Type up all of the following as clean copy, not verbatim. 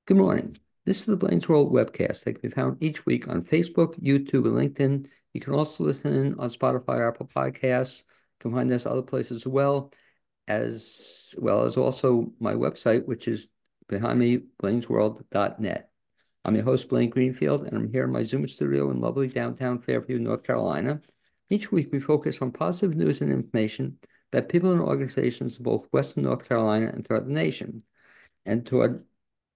Good morning. This is the Blaine's World webcast that can be found each week on Facebook, YouTube, and LinkedIn. You can also listen in on Spotify or Apple Podcasts. You can find us other places as well as also my website, which is behind me, blainesworld.net. I'm your host, Blaine Greenfield, and I'm here in my Zoom studio in lovely downtown Fairview, North Carolina. Each week, we focus on positive news and information about people and organizations in both Western North Carolina and throughout the nation. And toward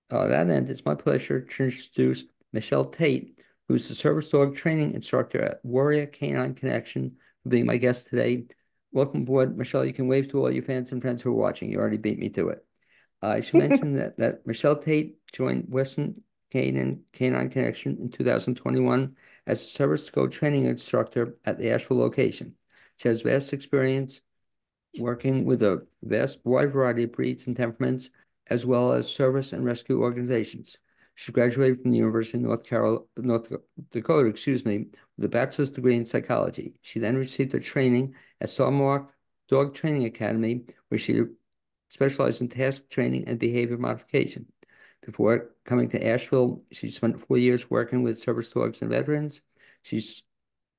that end, it's my pleasure to introduce Michele Tate, who's the service dog training instructor at Warrior Canine Connection, for being my guest today. Welcome aboard, Michele. You can wave to all your fans and friends who are watching. You already beat me to it. I should mention that Michele Tate joined Western Canine Connection in 2021 as a service dog training instructor at the Asheville location. She has vast experience working with a wide variety of breeds and temperaments, as well as service and rescue organizations. She graduated from the University of North Dakota, with a bachelor's degree in psychology. She then received her training at Sawmark Dog Training Academy, where she specialized in task training and behavior modification. Before coming to Asheville, she spent 4 years working with service dogs and veterans. She's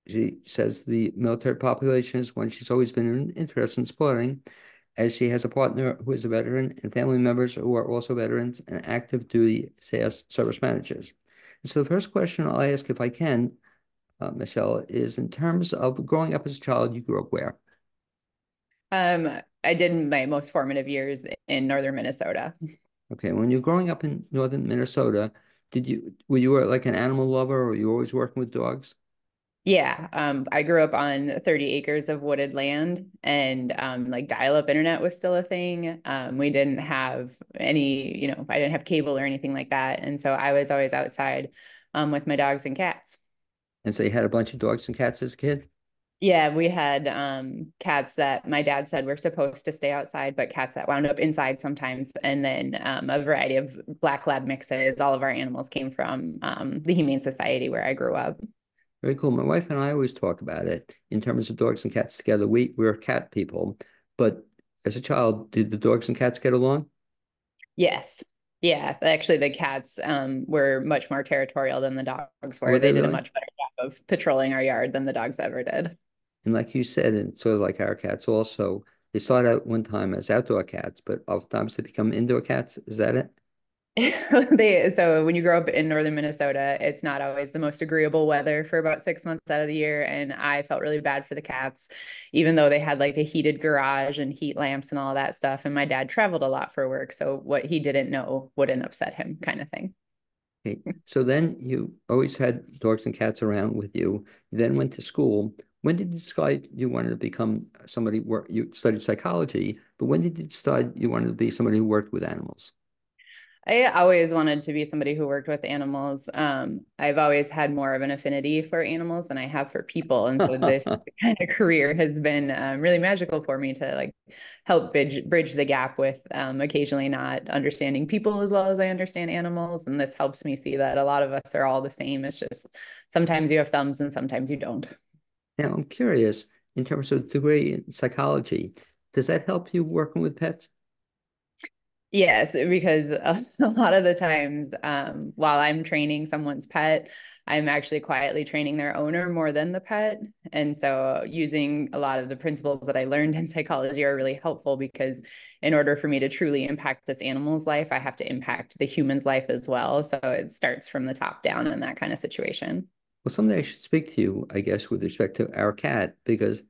she says the military population is one she's always been interested in supporting, as she has a partner who is a veteran and family members who are also veterans and active duty SAS service managers. And so the first question I'll ask, if I can, Michele, is in terms of growing up as a child, you grew up where? I did my most formative years in northern Minnesota. Okay, when you're growing up in northern Minnesota, were you like an animal lover, or were you always working with dogs? Yeah, I grew up on 30 acres of wooded land, and like dial-up internet was still a thing. We didn't have any, I didn't have cable or anything like that, and so I was always outside with my dogs and cats. And so you had a bunch of dogs and cats as a kid? Yeah, we had cats that my dad said were supposed to stay outside, but cats that wound up inside sometimes. And then a variety of black lab mixes. All of our animals came from the Humane Society where I grew up. Very cool. My wife and I always talk about it in terms of dogs and cats together. We're cat people, but as a child, did the dogs and cats get along? Yes. Yeah. Actually, the cats were much more territorial than the dogs Were were. they They did a really? much better job of patrolling our yard than the dogs ever did. And like you said, and sort of like our cats also, they start out one time as outdoor cats, but oftentimes they become indoor cats. Is that it? So when you grow up in northern Minnesota, it's not always the most agreeable weather for about 6 months out of the year. And I felt really bad for the cats, even though they had like a heated garage and heat lamps and all that stuff. And my dad traveled a lot for work. So what he didn't know wouldn't upset him, kind of thing. Okay. So then you always had dogs and cats around with you. You then went to school. When did you decide you wanted to become somebody where you studied psychology, but when did you decide you wanted to be somebody who worked with animals? I always wanted to be somebody who worked with animals. I've always had more of an affinity for animals than I have for people, and so this kind of career has been really magical for me to like help bridge the gap with occasionally not understanding people as well as I understand animals, and this helps me see that a lot of us are all the same. It's just sometimes you have thumbs and sometimes you don't. Now, I'm curious, in terms of degree in psychology, does that help you working with pets? Yes, because a lot of the times, while I'm training someone's pet, I'm actually quietly training their owner more than the pet. And so, using a lot of the principles that I learned in psychology are really helpful because, in order for me to truly impact this animal's life, I have to impact the human's life as well. So, it starts from the top down in that kind of situation. Well, someday I should speak to you, I guess, with respect to our cat, because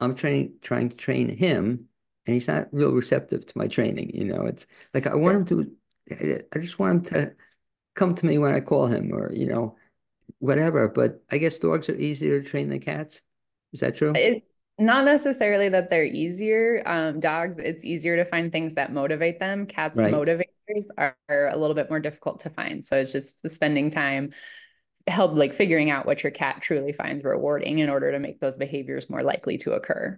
I'm trying to train him, and he's not real receptive to my training. It's like I want Sure. him I just want him to come to me when I call him, or whatever. But I guess dogs are easier to train than cats. Is that true? It's not necessarily that they're easier. Dogs, it's easier to find things that motivate them. Cats' Right. motivators are a little bit more difficult to find. So it's just spending time help like figuring out what your cat truly finds rewarding in order to make those behaviors more likely to occur.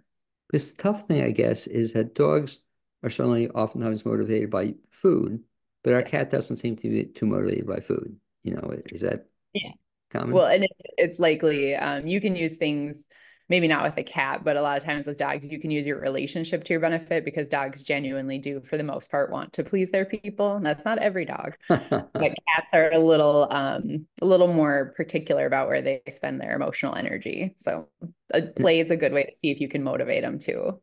This tough thing, I guess, is that dogs are certainly oftentimes motivated by food, but our Yes. cat doesn't seem to be too motivated by food. Is that Yeah. common? Well, and it's likely you can use things. maybe not with a cat, but a lot of times with dogs, you can use your relationship to your benefit because dogs genuinely do, for the most part, want to please their people. And that's not every dog. But cats are a little more particular about where they spend their emotional energy. So play is a good way to see if you can motivate them too.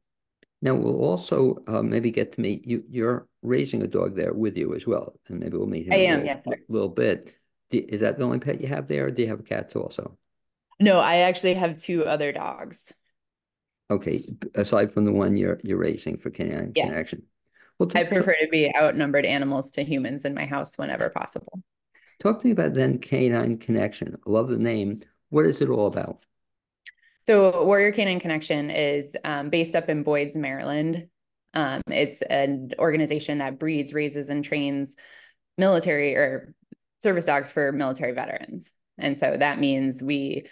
Now we'll also maybe get to meet you. You're raising a dog there with you as well, and maybe we'll meet I him in a am, yes, sir. little bit. Is that the only pet you have there, or do you have cats also? No, I actually have two other dogs. Okay, aside from the one you're raising for Canine Yes. Connection. Well, I prefer to be outnumbered animals to humans in my house whenever possible. talk to me about then Canine Connection. I love the name. What is it all about? So Warrior Canine Connection is based up in Boyd's, Maryland. It's an organization that breeds, raises, and trains military or service dogs for military veterans. And so that means we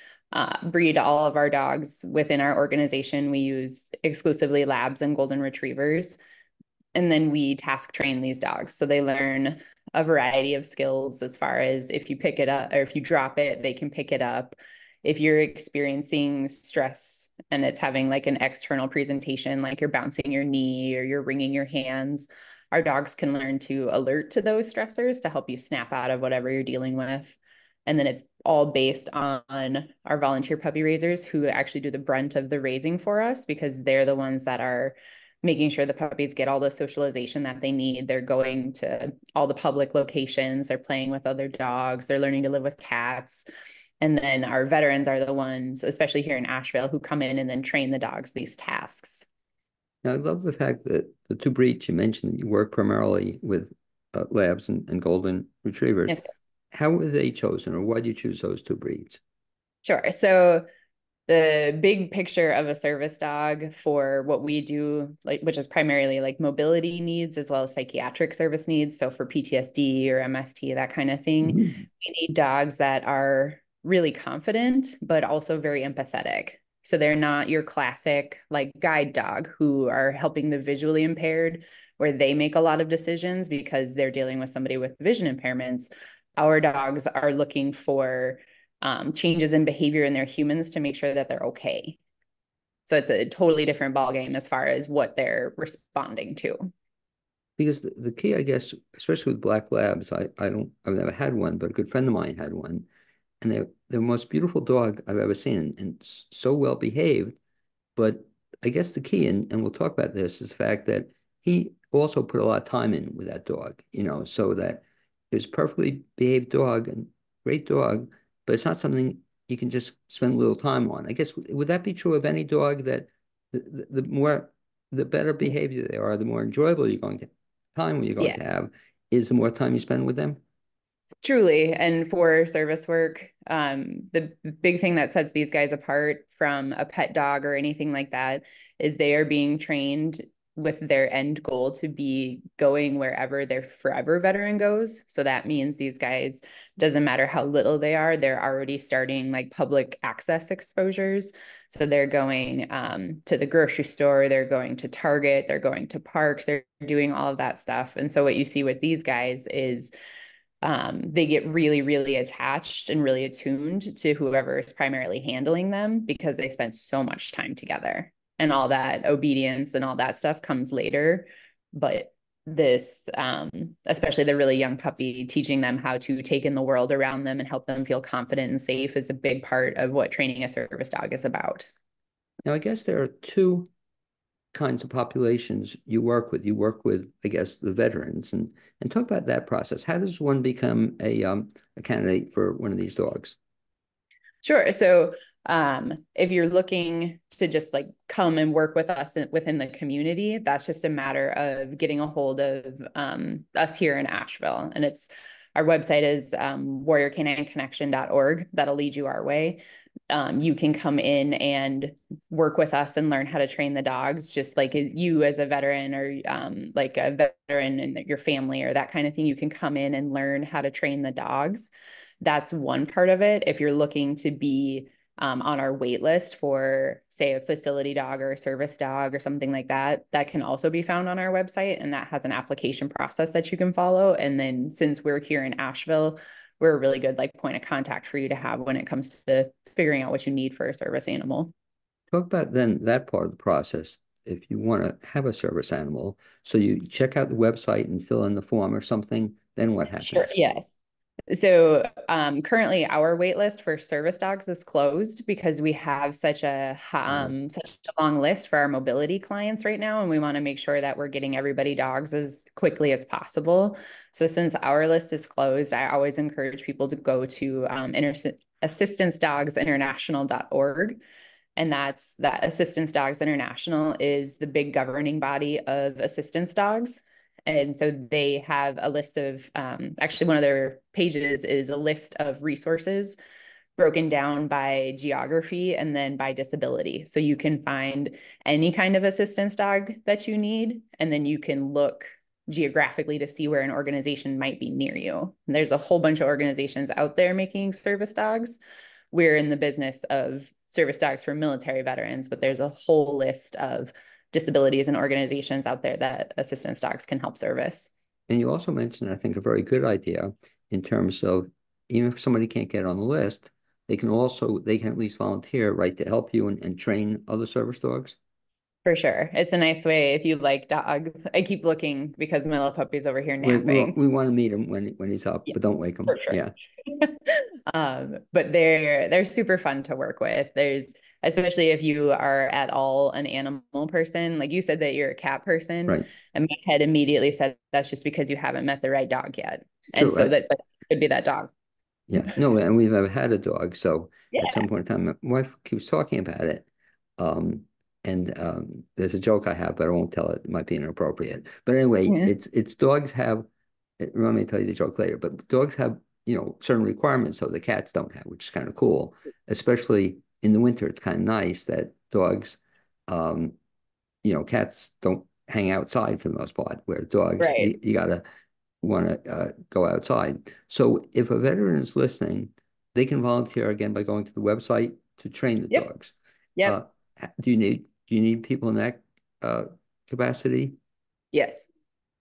breed all of our dogs within our organization. We use exclusively labs and golden retrievers. And then we task train these dogs. So they learn a variety of skills as far as if you pick it up or if you drop it, they can pick it up. If you're experiencing stress and it's having like an external presentation, like you're bouncing your knee or you're wringing your hands, our dogs can learn to alert to those stressors to help you snap out of whatever you're dealing with. And then it's all based on our volunteer puppy raisers who actually do the brunt of the raising for us because they're the ones that are making sure the puppies get all the socialization that they need. They're going to all the public locations, they're playing with other dogs, they're learning to live with cats. And then our veterans are the ones, especially here in Asheville, who come in and then train the dogs these tasks. Now, I love the fact that the two breeds you mentioned that you work primarily with labs and golden retrievers. Yes. How were they chosen, or why do you choose those two breeds? Sure. So the big picture of a service dog for what we do, like which is primarily like mobility needs as well as psychiatric service needs. So for PTSD or MST, that kind of thing, we need dogs that are really confident, but also very empathetic. So they're not your classic like guide dog who are helping the visually impaired, where they make a lot of decisions because they're dealing with somebody with vision impairments. Our dogs are looking for changes in behavior in their humans to make sure that they're okay. So it's a totally different ballgame as far as what they're responding to. Because the key, I guess, especially with black labs, I've never had one, but a good friend of mine had one, and they're the most beautiful dog I've ever seen, and so well behaved. But I guess the key, and we'll talk about this, is the fact that he also put a lot of time in with that dog, so that it was a perfectly behaved dog and great dog, but it's not something you can just spend a little time on. I guess, would that be true of any dog that the better behavior they are, the more enjoyable you're going Yeah, to have, is the more time you spend with them? truly. And for service work, the big thing that sets these guys apart from a pet dog or anything like that is they are being trained with their end goal to be going wherever their forever veteran goes. So that means these guys, doesn't matter how little they are, they're already starting like public access exposures. So they're going to the grocery store, they're going to Target, they're going to parks, they're doing all of that stuff. And so what you see with these guys is they get really, really attached and really attuned to whoever is primarily handling them because they spend so much time together and all that obedience and all that stuff comes later. But this, especially the really young puppy, teaching them how to take in the world around them and help them feel confident and safe is a big part of what training a service dog is about. Now, I guess there are two kinds of populations you work with. You work with, I guess, the veterans, and talk about that process. How does one become a candidate for one of these dogs? Sure. So if you're looking to just like come and work with us within the community, that's just a matter of getting a hold of us here in Asheville. And our website is warriorcanineconnection.org. That'll lead you our way. You can come in and work with us and learn how to train the dogs, just like you as a veteran or like a veteran and your family or that kind of thing. You can come in and learn how to train the dogs. That's one part of it. If you're looking to be on our wait list for, say, a facility dog or a service dog or something like that, that can also be found on our website. And that has an application process that you can follow. And then since we're here in Asheville, we're a really good like point of contact for you to have when it comes to figuring out what you need for a service animal. Talk about then that part of the process. If you want to have a service animal, so you check out the website and fill in the form or something, then what Sure. happens? Yes. So currently our wait list for service dogs is closed because we have Right. such a long list for our mobility clients right now, and we want to make sure that we're getting everybody dogs as quickly as possible. So since our list is closed, I always encourage people to go to assistancedoginternational.org. And that Assistance Dogs International is the big governing body of assistance dogs. And so they have a list of, actually, one of their pages is a list of resources broken down by geography and then by disability. So you can find any kind of assistance dog that you need, and then you can look geographically to see where an organization might be near you. And there's a whole bunch of organizations out there making service dogs. We're in the business of service dogs for military veterans, but there's a whole list of disabilities and organizations out there that assistance dogs can help service. And you also mentioned, I think, a very good idea in terms of even if somebody can't get on the list, they can at least volunteer, right, to help you and train other service dogs. For sure. It's a nice way if you like dogs. I keep looking because my little puppy's over here We napping. want to meet him when he's up, Yeah, but don't wake for him. sure. Yeah. But they're super fun to work with. There's especially if you are at all an animal person, like you said that you're a cat person, Right. and my head immediately said that's just because you haven't met the right dog yet. And True. so that could be that dog. Yeah. No, and we've never had a dog. So at some Yeah. point in time, my wife keeps talking about it. Um, and there's a joke I have, but I won't tell it. It might be inappropriate. But anyway, Yeah. it's dogs have, let me tell you the joke later, but dogs have, certain requirements so the cats don't have, which is kind of cool. Especially in the winter, it's kind of nice that dogs, um, cats don't hang outside for the most part, where dogs, Right. you gotta want to go outside. So if a veteran is listening, they can volunteer again by going to the website to train the Yep. dogs. Uh, Yep. do you need people in that uh, capacity? Yes.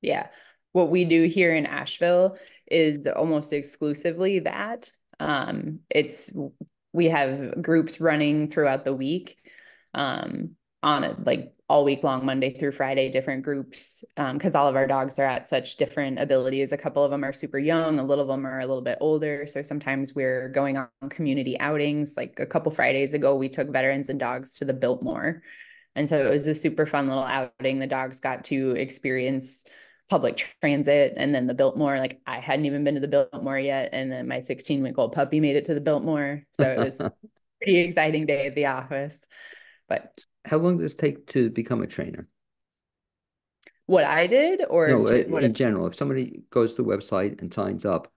Yeah. What we do here in Asheville is almost exclusively that. It's we have groups running throughout the week, on it like all week long, Monday through Friday, different groups. Because all of our dogs are at such different abilities. A couple of them are super young, a little of them are a little bit older. So sometimes we're going on community outings. Like a couple Fridays ago, we took veterans and dogs to the Biltmore. And so it was a super fun little outing. The dogs got to experience public transit and then the Biltmore. Like I hadn't even been to the Biltmore yet. And then my 16-week-old puppy made it to the Biltmore. So it was a pretty exciting day at the office. But How long does it take to become a trainer? what I did, or No, to what in general, if somebody goes to the website and signs up,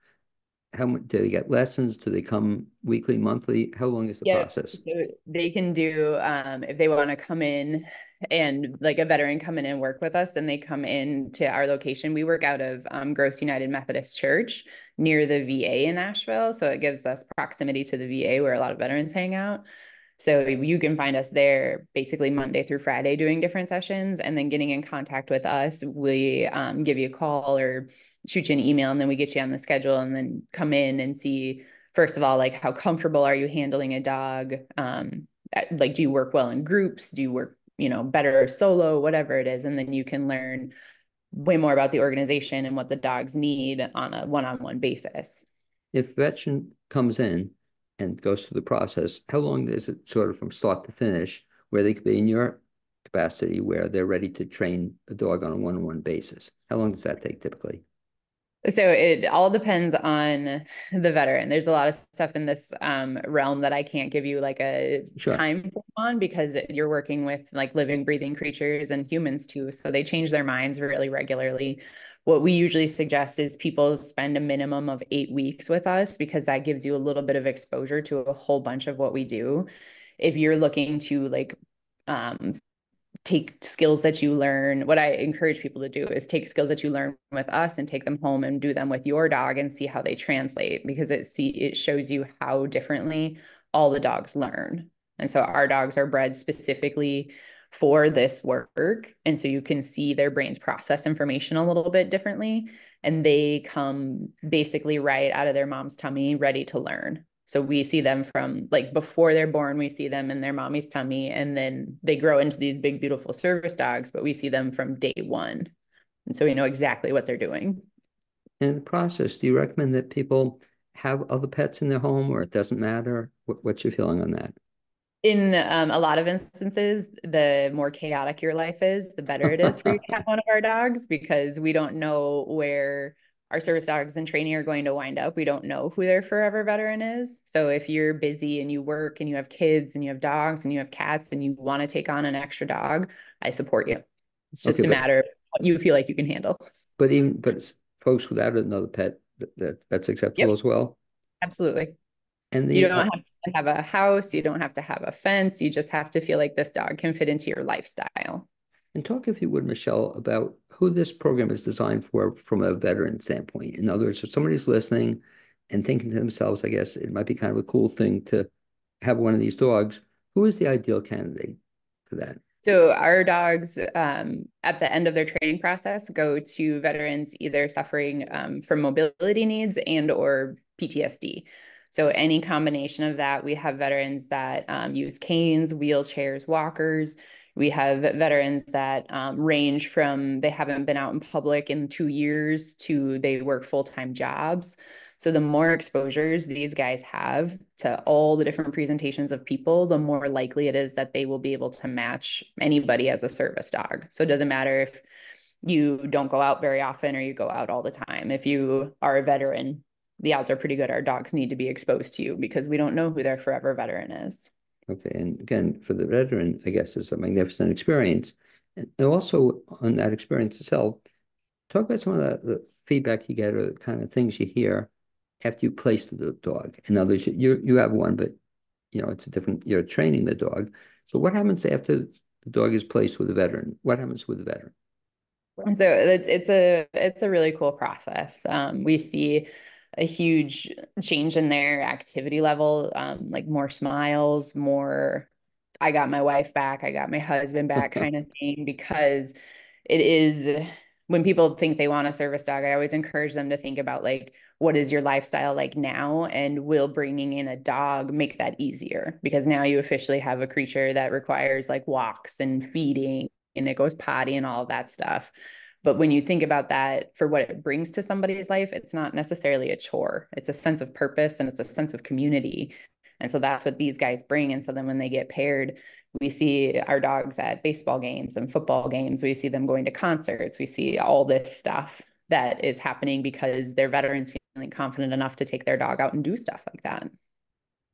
how much do they get lessons? Do they come weekly, monthly? How long is the Yep. process? So they can do, if they want to come in and like a veteran come in and work with us, then they come in to our location. We work out of Gross United Methodist Church near the VA in Nashville. So it gives us proximity to the VA where a lot of veterans hang out. So you can find us there basically Monday through Friday doing different sessions, and then getting in contact with us. We give you a call or shoot you an email, and then we get you on the schedule and then come in and see, first of all, like how comfortable are you handling a dog? Like, do you work well in groups? Do you work, better solo, whatever it is? And then you can learn way more about the organization and what the dogs need on a one-on-one basis. If veteran comes in and goes through the process, how long is it sort of from start to finish where they could be in your capacity where they're ready to train a dog on a one-on-one basis? How long does that take typically? So it all depends on the veteran. There's a lot of stuff in this realm that I can't give you like a Sure. time frame on, because you're working with like living, breathing creatures and humans too. So they change their minds really regularly. What we usually suggest is people spend a minimum of 8 weeks with us, because that gives you a little bit of exposure to a whole bunch of what we do. If you're looking to like um, take skills that you learn. What I encourage people to do is take skills that you learn with us and take them home and do them with your dog and see how they translate, because it shows you how differently all the dogs learn. And so our dogs are bred specifically for this work. And so you can see their brains process information a little bit differently. And they come basically right out of their mom's tummy ready to learn. So we see them from like before they're born, we see them in their mommy's tummy, and then they grow into these big, beautiful service dogs, but we see them from day one. And so we know exactly what they're doing. In the process, do you recommend that people have other pets in their home, or it doesn't matter? What's your feeling on that? In a lot of instances, the more chaotic your life is, the better it is for you to have one of our dogs, because we don't know where our service dogs in training are going to wind up. We don't know who their forever veteran is. So if you're busy and you work and you have kids and you have dogs and you have cats and you want to take on an extra dog, I support you. It's Okay, just a matter of what you feel like you can handle. but folks without another pet, that's acceptable Yep, as well. absolutely. And You the don't have to have a house. You don't have to have a fence. You just have to feel like this dog can fit into your lifestyle. and talk, if you would, Michele, about who this program is designed for from a veteran standpoint. In other words, if somebody's listening and thinking to themselves, I guess it might be kind of a cool thing to have one of these dogs, who is the ideal candidate for that? So our dogs, at the end of their training process, go to veterans either suffering from mobility needs and or PTSD. So any combination of that, we have veterans that use canes, wheelchairs, walkers. We have veterans that range from they haven't been out in public in 2 years to they work full-time jobs. So the more exposures these guys have to all the different presentations of people, the more likely it is that they will be able to match anybody as a service dog. So it doesn't matter if you don't go out very often or you go out all the time. If you are a veteran, the odds are pretty good our dogs need to be exposed to you, because we don't know who their forever veteran is. Okay, and again, for the veteran, I guess it's a magnificent experience. And also on that experience itself, talk about some of the feedback you get or the kind of things you hear after you place the dog. In other words, you have one, but it's a different, you're training the dog. So what happens after the dog is placed with a veteran? What happens with the veteran? And so it's a really cool process. We see a huge change in their activity level, like more smiles, more I got my wife back, I got my husband back kind of thing, because it is when people think they want a service dog, I always encourage them to think about like, what is your lifestyle like now? And will bringing in a dog make that easier? Because now you officially have a creature that requires like walks and feeding and it goes potty and all of that stuff. But when you think about that for what it brings to somebody's life, it's not necessarily a chore. It's a sense of purpose and it's a sense of community. And so that's what these guys bring. And so then when they get paired, we see our dogs at baseball games and football games. We see them going to concerts. We see all this stuff that is happening because they're veterans feeling confident enough to take their dog out and do stuff like that.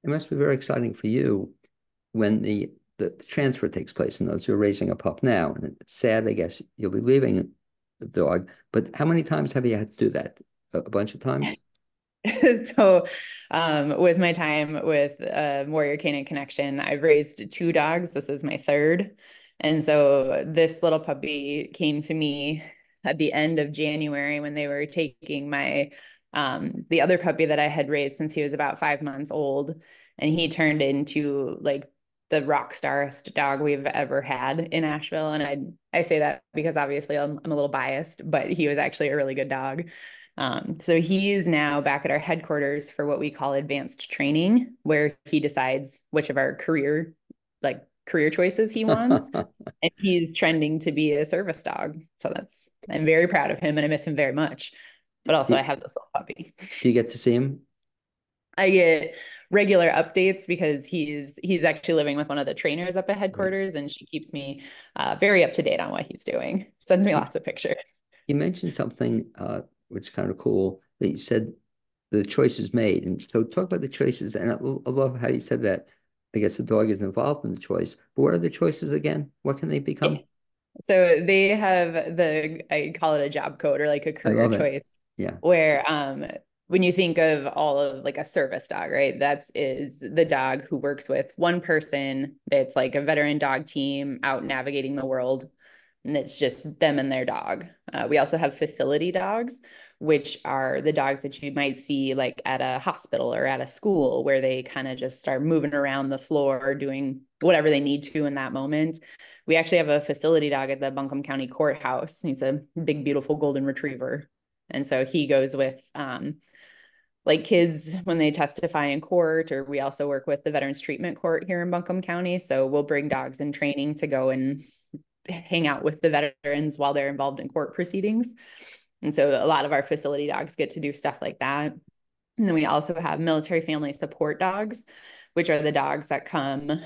It must be very exciting for you when the transfer takes place. In other words, you're raising a pup now, and it's sad, I guess, you'll be leaving the dog. But how many times have you had to do that? A bunch of times? So with my time with Warrior Canine Connection, I've raised two dogs. This is my third. And so this little puppy came to me at the end of January when they were taking my the other puppy that I had raised since he was about 5 months old. And he turned into like the rock starest dog we've ever had in Asheville. And I say that because obviously I'm a little biased, but he was actually a really good dog. So he's now back at our headquarters for what we call advanced training, where he decides which of our career choices he wants. And he's trending to be a service dog. So I'm very proud of him and I miss him very much. But also I have this little puppy. Do you get to see him? I get regular updates because he's actually living with one of the trainers up at Right. headquarters, and she keeps me very up to date on what he's doing. Sends me lots of pictures. You mentioned something which is kind of cool, that you said the choice is made. And so talk about the choices. And I love how you said that. I guess the dog is involved in the choice. But what are the choices again? What can they become? So they have I call it a job code or like a I career love it. choice, Yeah. where when you think of all of like a service dog, right? That's is the dog who works with one person that's like a veteran dog team out navigating the world, and it's just them and their dog. We also have facility dogs, which are the dogs that you might see like at a hospital or at a school, where they kind of just start moving around the floor, doing whatever they need to in that moment. We actually have a facility dog at the Buncombe County Courthouse. He's a big, beautiful golden retriever. And so he goes with like kids when they testify in court, or we also work with the Veterans Treatment Court here in Buncombe County. So we'll bring dogs in training to go and hang out with the veterans while they're involved in court proceedings. And so a lot of our facility dogs get to do stuff like that. And then we also have military family support dogs, which are the dogs that come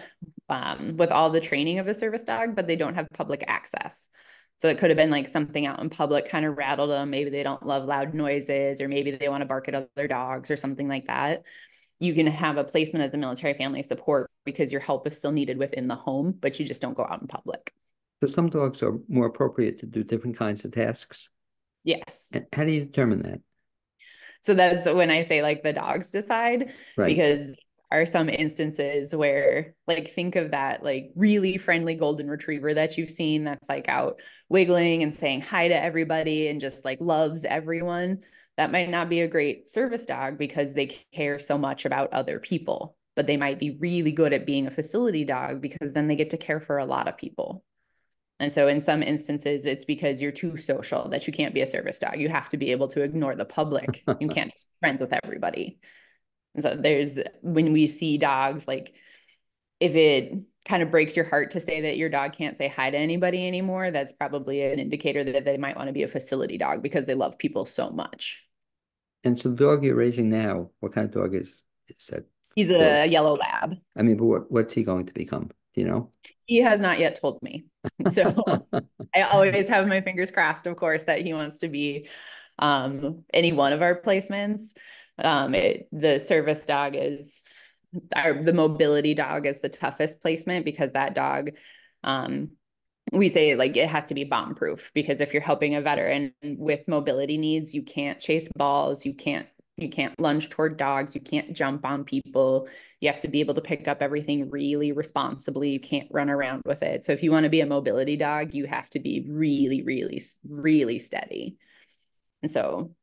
with all the training of a service dog, but they don't have public access. So it could have been like something out in public kind of rattled them. Maybe they don't love loud noises, or maybe they want to bark at other dogs or something like that. You can have a placement as a military family support because your help is still needed within the home, but you just don't go out in public. So some dogs are more appropriate to do different kinds of tasks. Yes. And how do you determine that? So that's when I say like the dogs decide, Right. because are some instances where, like, think of that like really friendly golden retriever that you've seen that's like out wiggling and saying hi to everybody and just like loves everyone. That might not be a great service dog because they care so much about other people, but they might be really good at being a facility dog because then they get to care for a lot of people. And so in some instances, it's because you're too social that you can't be a service dog. You have to be able to ignore the public. You can't be friends with everybody. And so there's, when we see dogs, like if it kind of breaks your heart to say that your dog can't say hi to anybody anymore, that's probably an indicator that they might want to be a facility dog because they love people so much. And so the dog you're raising now, what kind of dog is that He's dog? a yellow lab. I mean, but what's he going to become? Do you know? He has not yet told me. So I always have my fingers crossed, of course, that he wants to be any one of our placements. The service dog is the mobility dog is the toughest placement because that dog, we say like it has to be bomb proof, because if you're helping a veteran with mobility needs, you can't chase balls, you can't lunge toward dogs, you can't jump on people. You have to be able to pick up everything really responsibly. You can't run around with it. So if you want to be a mobility dog, you have to be really, really, really steady. And so,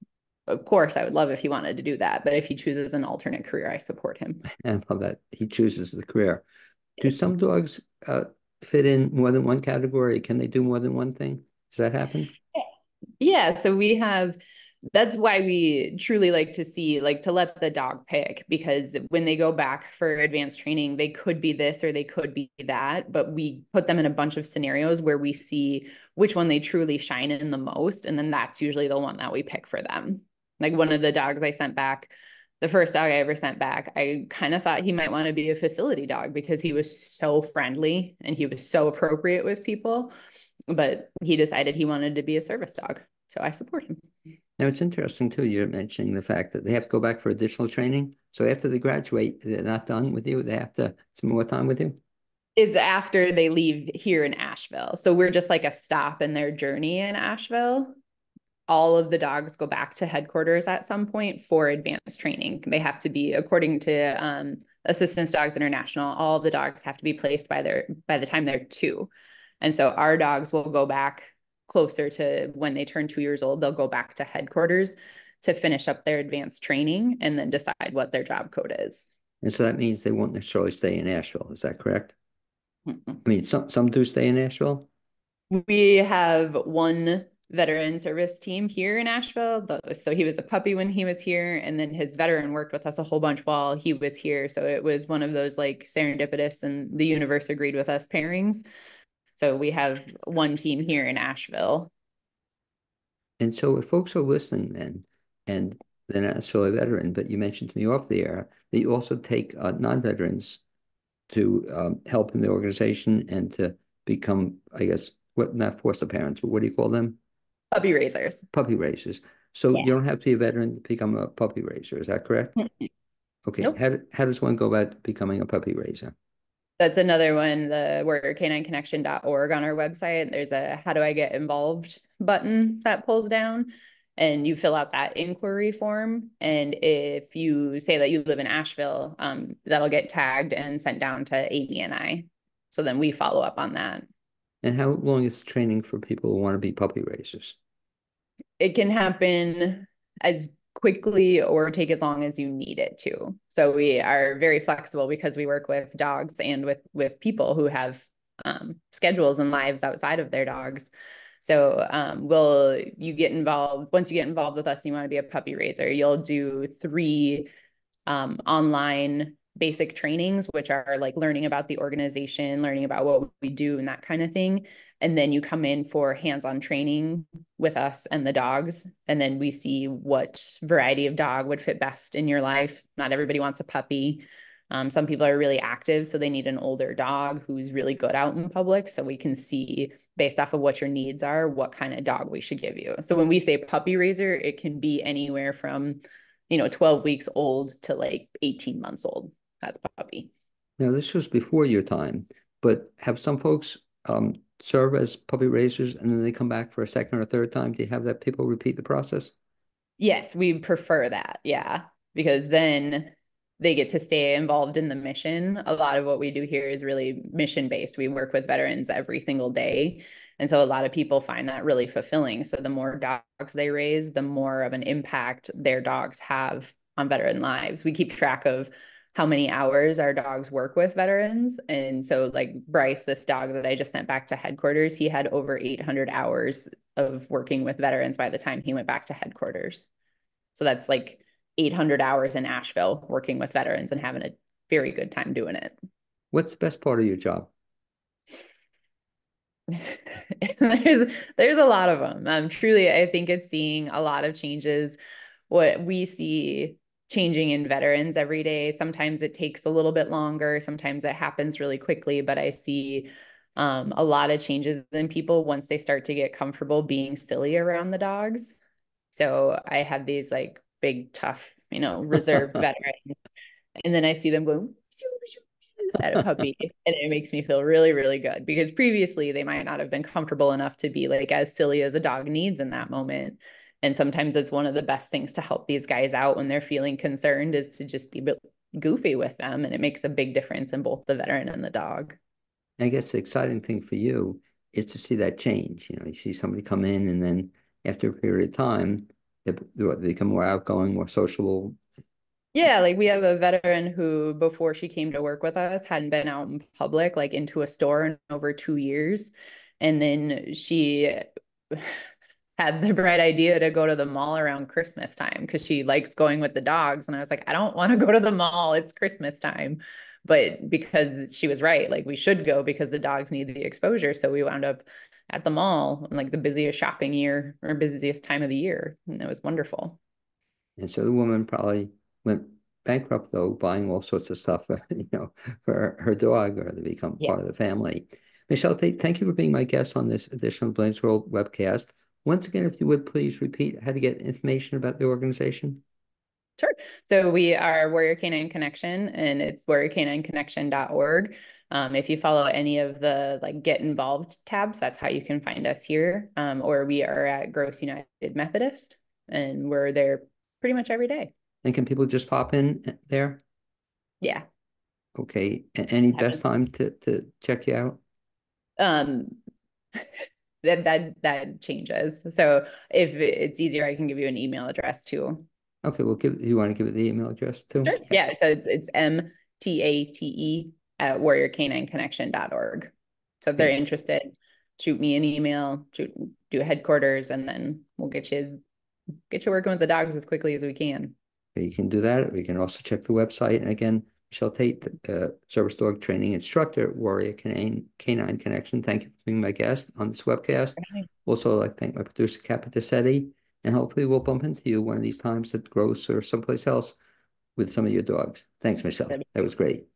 of course, I would love if he wanted to do that. But if he chooses an alternate career, I support him. I love that he chooses the career. Do some dogs fit in more than one category? Can they do more than one thing? Does that happen? Yeah, so we have, that's why we truly like to see, like to let the dog pick, because when they go back for advanced training, they could be this or they could be that, but we put them in a bunch of scenarios where we see which one they truly shine in the most. And then that's usually the one that we pick for them. Like one of the dogs I sent back, the first dog I ever sent back, I kind of thought he might want to be a facility dog because he was so friendly and he was so appropriate with people, but he decided he wanted to be a service dog. So I support him. Now, it's interesting, too, you're mentioning the fact that they have to go back for additional training. So after they graduate, they're not done with you. They have to spend more time with you. Is after they leave here in Asheville. So we're just like a stop in their journey in Asheville. All of the dogs go back to headquarters at some point for advanced training. They have to be, according to Assistance Dogs International, all the dogs have to be placed by the time they're 2. And so our dogs will go back closer to when they turn 2 years old. They'll go back to headquarters to finish up their advanced training and then decide what their job code is. And so that means they won't necessarily stay in Asheville. Is that correct? Mm-mm. I mean, some do stay in Asheville. We have one veteran service team here in Asheville. So he was a puppy when he was here, and then his veteran worked with us a whole bunch while he was here. So it was one of those like serendipitous and the universe agreed with us pairings. So we have one team here in Asheville. And so if folks are listening then, and they're not necessarily a veteran, but you mentioned to me off the air that you also take non-veterans to help in the organization and to become, I guess, what, not foster parents, but what do you call them? Puppy raisers. Puppy raisers. So Yeah. you don't have to be a veteran to become a puppy raiser. Is that correct? Okay. Nope. How does one go about becoming a puppy raiser? That's another one, we're canineconnection.org on our website. There's a how do I get involved button that pulls down, and you fill out that inquiry form. And if you say that you live in Asheville, that'll get tagged and sent down to Amy and I. So then we follow up on that. And how long is training for people who want to be puppy raisers? It can happen as quickly or take as long as you need it to. So we are very flexible because we work with dogs and with people who have schedules and lives outside of their dogs. So you get involved, once you get involved with us and you want to be a puppy raiser, you'll do 3 online basic trainings, which are like learning about the organization, learning about what we do and that kind of thing. And then you come in for hands-on training with us and the dogs. And then we see what variety of dog would fit best in your life. Not everybody wants a puppy. Some people are really active, so they need an older dog who's really good out in public. So we can see based off of what your needs are, what kind of dog we should give you. So when we say puppy raiser, it can be anywhere from 12 weeks old to like 18 months old. That's puppy. Now, this was before your time, but have some folks serve as puppy raisers and then they come back for a second or third time? Do you have that people repeat the process? Yes, we prefer that. Yeah. Because then they get to stay involved in the mission. A lot of what we do here is really mission based. We work with veterans every single day. And so a lot of people find that really fulfilling. So the more dogs they raise, the more of an impact their dogs have on veteran lives. We keep track of how many hours our dogs work with veterans. And so like Bryce, this dog that I just sent back to headquarters, he had over 800 hours of working with veterans by the time he went back to headquarters. So that's like 800 hours in Asheville working with veterans and having a very good time doing it. What's the best part of your job? there's a lot of them. Truly, I think it's seeing a lot of changes. What we see changing in veterans every day. Sometimes it takes a little bit longer. Sometimes it happens really quickly, but I see a lot of changes in people once they start to get comfortable being silly around the dogs. So I have these like big, tough, reserved veterans, and then I see them go at a puppy, and it makes me feel really, really good because previously they might not have been comfortable enough to be like as silly as a dog needs in that moment. And sometimes it's one of the best things to help these guys out when they're feeling concerned is to just be a bit goofy with them. And it makes a big difference in both the veteran and the dog. I guess the exciting thing for you is to see that change. You see somebody come in and then after a period of time, they become more outgoing, more sociable. Yeah, like we have a veteran who, before she came to work with us, hadn't been out in public, like into a store in over 2 years. And then she had the bright idea to go to the mall around Christmas time because she likes going with the dogs. And I was like, I don't want to go to the mall. It's Christmas time. But because she was right, like we should go because the dogs need the exposure. So we wound up at the mall in like the busiest shopping year or busiest time of the year. And it was wonderful. And so the woman probably went bankrupt though, buying all sorts of stuff, for her dog or to become Yeah. part of the family. Michele Tate, thank you for being my guest on this edition of Blaine's World webcast. Once again, if you would please repeat how to get information about the organization. Sure. So we are Warrior Canine Connection, and it's warriorcanineconnection.org. If you follow any of the like get involved tabs, that's how you can find us here. Or we are at Gross United Methodist, and we're there pretty much every day. And can people just pop in there? Yeah. Okay. Any best time to check you out? Um, that changes. So if it's easier, I can give you an email address too. Okay, well, you want to give it the email address too? Sure. Yeah. So it's MTATE at warriorcanineconnection.org. So if they're interested, shoot me an email, do a headquarters, and then we'll get you working with the dogs as quickly as we can. Okay, you can do that. We can also check the website. And again, Michele Tate, service dog training instructor at Warrior Canine Connection. Thank you for being my guest on this webcast. Also, I'd like to thank my producer, Capita, and hopefully we'll bump into you one of these times at Gross or someplace else with some of your dogs. Thanks, Michele. That was great.